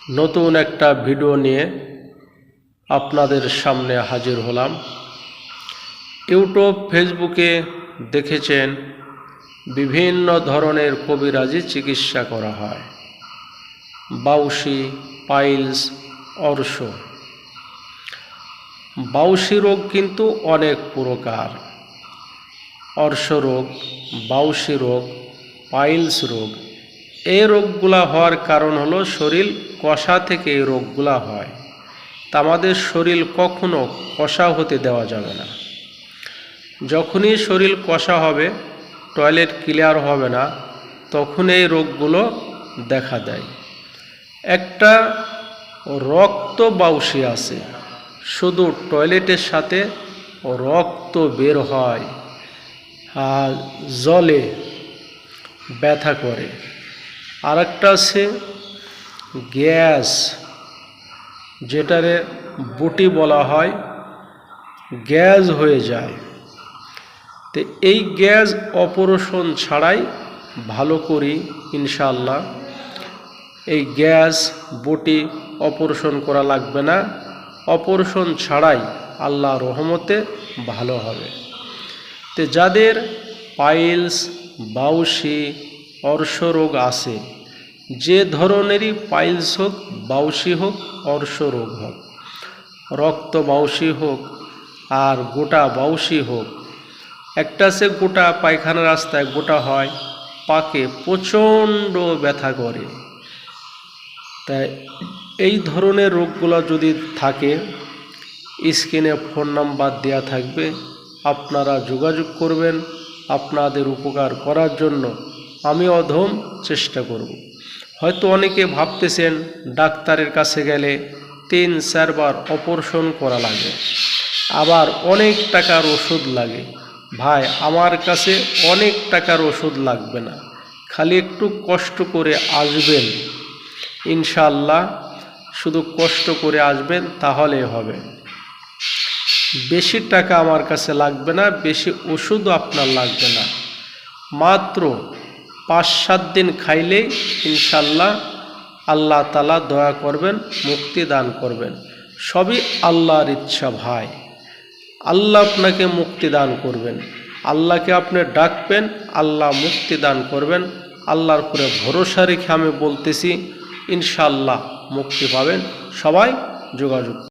নতুন একটা ভিডিও নিয়ে আপনাদের সামনে হাজির হলাম। ইউটিউব ফেসবুকে দেখেছেন বিভিন্ন ধরনের কবিরাজি চিকিৎসা করা হয়। বাউসি, পাইলস, অর্শ। বাউসি রোগ কিন্তু অনেক প্রকার। অর্শ রোগ, বাউসি রোগ, পাইলস রোগ। এই রোগগুলা হওয়ার কারণ হলো শরীর কষা থেকে এই রোগগুলা হয়। তা আমাদের শরীর কখনো কষা হতে দেওয়া যাবে না। যখনই শরীর কষা হবে, টয়লেট ক্লিয়ার হবে না, তখন এই রোগগুলো দেখা দেয়। একটা রক্ত বাউসি আছে, শুধু টয়লেটের সাথে রক্ত বের হয় আর জলে ব্যথা করে। আরেকটা আছে গ্যাস, যেটারে বুটি বলা হয়, গ্যাস হয়ে যায়। তো এই গ্যাস অপারেশন ছাড়াই ভালো করি ইনশাআল্লাহ। এই গ্যাস বুটি অপারেশন করা লাগবে না, অপারেশন ছাড়াই আল্লাহর রহমতে ভালো হবে। তো যাদের পাইলস, বাউসি, অর্শ রোগ আছে, যে ধরনেরই পাইলস হোক, বাউসি হোক, অর্শ রোগ হোক, রক্ত বাউসি হোক আর গোটা বাউসি হোক, একটা সে গোটা পায়খানা রাস্তায় গোটা হয়, পাকে প্রচণ্ড ব্যথা করে। তাই এই ধরনের রোগগুলো যদি থাকে, স্ক্রিনে ফোন নাম্বার দেওয়া থাকবে, আপনারা যোগাযোগ করবেন। আপনাদের উপকার করার জন্য আমি অধম চেষ্টা করব। হয়তো অনেকে ভাবতেছেন ডাক্তারের কাছে গেলে 3-4 বার অপারেশন করা লাগে, আবার অনেক টাকার ওষুধ লাগে। ভাই, আমার কাছে অনেক টাকার ওষুধ লাগবে না, খালি একটু কষ্ট করে আসবেন ইনশাআল্লাহ। শুধু কষ্ট করে আসবেন তাহলেই হবে। বেশি টাকা আমার কাছে লাগবে না, বেশি ওষুধও আপনার লাগবে না। মাত্র 5-7 দিন খাইলেই ইনশাআল্লাহ আল্লাহ তাআলা দয়া করবেন, মুক্তি দান করবেন। সবই আল্লাহর ইচ্ছা ভাই। আল্লাহ আপনাকে মুক্তি দান করবেন। আল্লাহকে আপনি ডাকবেন, আল্লাহ মুক্তি দান করবেন। আল্লাহর উপরে ভরসা রেখে আমি বলতেছি ইনশাআল্লাহ মুক্তি পাবেন। সবাই যোগাযোগ